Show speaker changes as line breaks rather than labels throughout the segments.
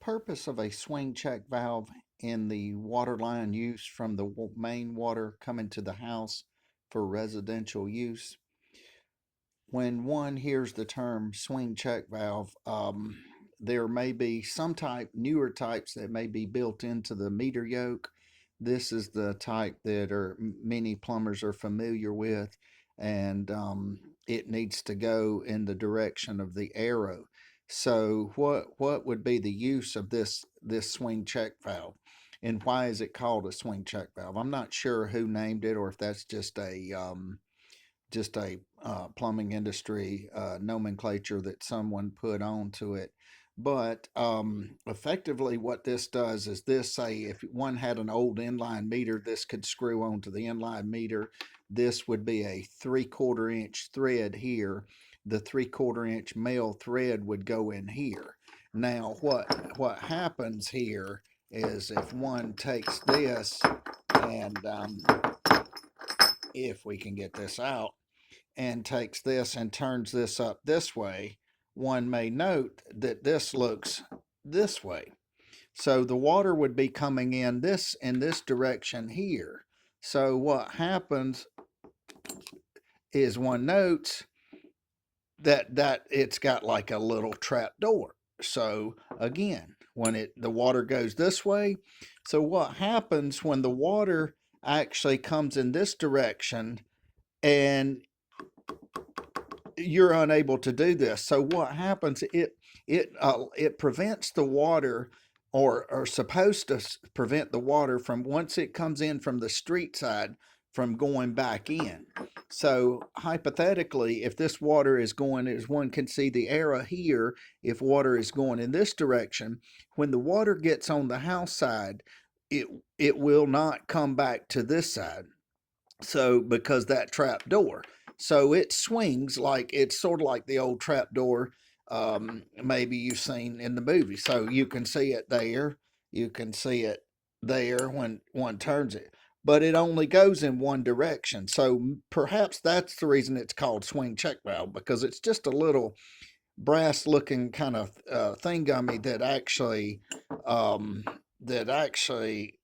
purpose of a swing check valve in the water line use from the main water coming to the house for residential use? When one hears the term swing check valve, there may be some newer types that may be built into the meter yoke. This is the type that many plumbers are familiar with, and it needs to go in the direction of the arrow. So, what would be the use of this swing check valve, and why is it called a swing check valve? I'm not sure who named it, or if that's just a plumbing industry nomenclature that someone put onto it. But effectively, what this does is this: say, if one had an old inline meter, this could screw onto the inline meter. This would be a 3/4 inch thread here. The 3/4 inch male thread would go in here. Now, what happens here is if one takes this and if we can get this out, and takes this and turns this up this way, one may note that this looks this way. So the water would be coming in this direction here. So what happens is one notes that it's got like a little trap door. So again, when the water goes this way, so what happens when the water actually comes in this direction and you're unable to do this. So what happens? It prevents the water, or supposed to prevent the water from, once it comes in from the street side, from going back in. So hypothetically, if this water is going, as one can see the arrow here, if water is going in this direction, when the water gets on the house side, it will not come back to this side. So because that trap door, so it swings like, it's sort of like the old trap door, maybe you've seen in the movie. So you can see it there, you can see it there when one turns it, but it only goes in one direction. So perhaps that's the reason it's called swing check valve, because it's just a little brass looking kind of thing gummy um, that actually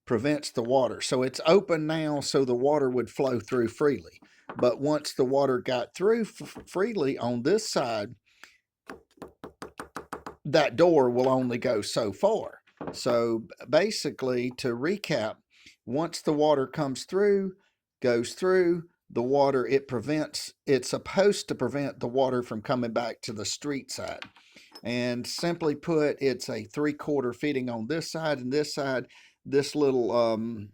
prevents the water. So it's open now so the water would flow through freely. But once the water got through freely on this side, that door will only go so far. So basically, to recap, once the water comes through, goes through, the water, it's supposed to prevent the water from coming back to the street side. And simply put, it's a 3/4 fitting on this side and this side. This little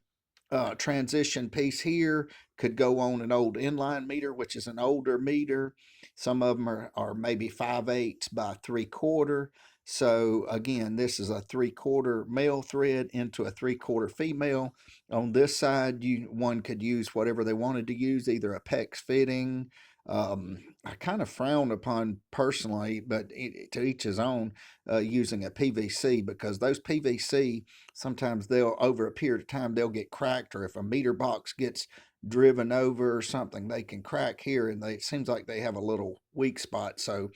transition piece here could go on an old inline meter, which is an older meter. Some of them are maybe 5/8 by 3/4. So again, this is a 3/4 male thread into a 3/4 female. On this side, one could use whatever they wanted to use, either a PEX fitting. I kind of frown upon personally, but to each his own, using a PVC, because those PVC, sometimes they'll, over a period of time, they'll get cracked, or if a meter box gets driven over or something, they can crack here, and it seems like they have a little weak spot. So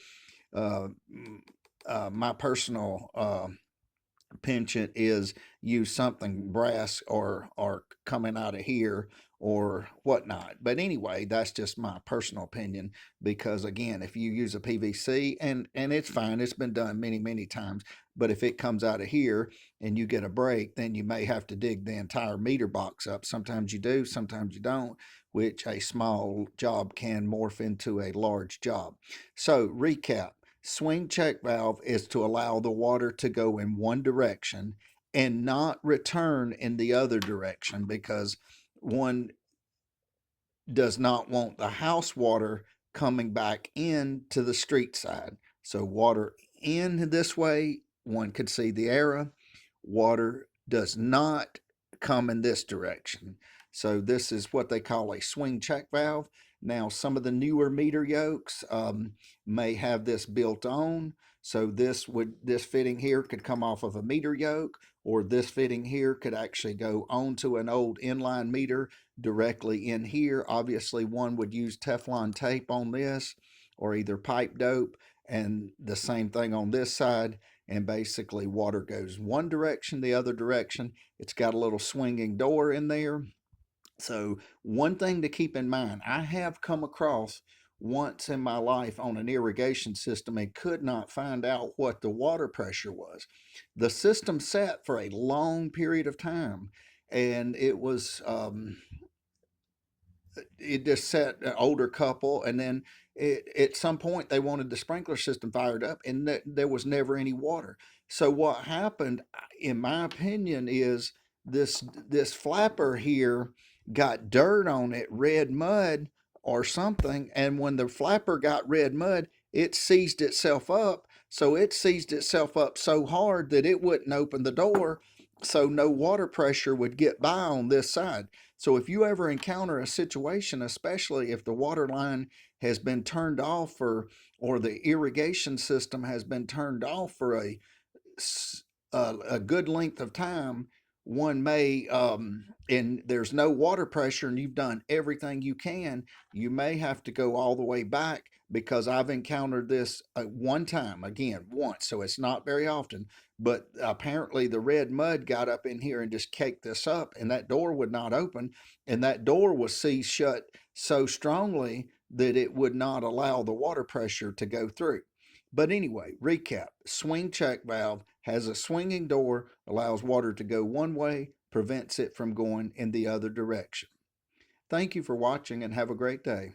uh, my personal penchant is use something brass or coming out of here or whatnot. But anyway, that's just my personal opinion, because again, if you use a PVC, and it's fine, it's been done many times, but if it comes out of here and you get a break, then you may have to dig the entire meter box up. Sometimes you do, sometimes you don't, which a small job can morph into a large job. So recap: swing check valve is to allow the water to go in one direction and not return in the other direction, because one does not want the house water coming back into the street side. So water in this way, one could see the arrow. Water does not come in this direction. So this is what they call a swing check valve. Now, some of the newer meter yokes may have this built on. So this fitting here could come off of a meter yoke, or this fitting here could actually go onto an old inline meter directly in here. Obviously, one would use Teflon tape on this, or either pipe dope, and the same thing on this side. and basically water goes one direction, the other direction. It's got a little swinging door in there. So one thing to keep in mind, I have come across once in my life on an irrigation system and could not find out what the water pressure was. The system sat for a long period of time, and it just set an older couple, and then at some point they wanted the sprinkler system fired up, and there was never any water. So what happened, in my opinion, is this flapper here got dirt on it, red mud or something, and when the flapper got red mud, it seized itself up. So it seized itself up so hard that it wouldn't open the door, so no water pressure would get by on this side. So if you ever encounter a situation, especially if the water line has been turned off, or the irrigation system has been turned off for a good length of time, one may, and there's no water pressure and you've done everything you can, you may have to go all the way back, because I've encountered this one time, again, once, so it's not very often, but apparently the red mud got up in here and just caked this up, and that door would not open, and that door was seized shut so strongly that it would not allow the water pressure to go through. But anyway, recap. Swing check valve has a swinging door, allows water to go one way, prevents it from going in the other direction. Thank you for watching and have a great day.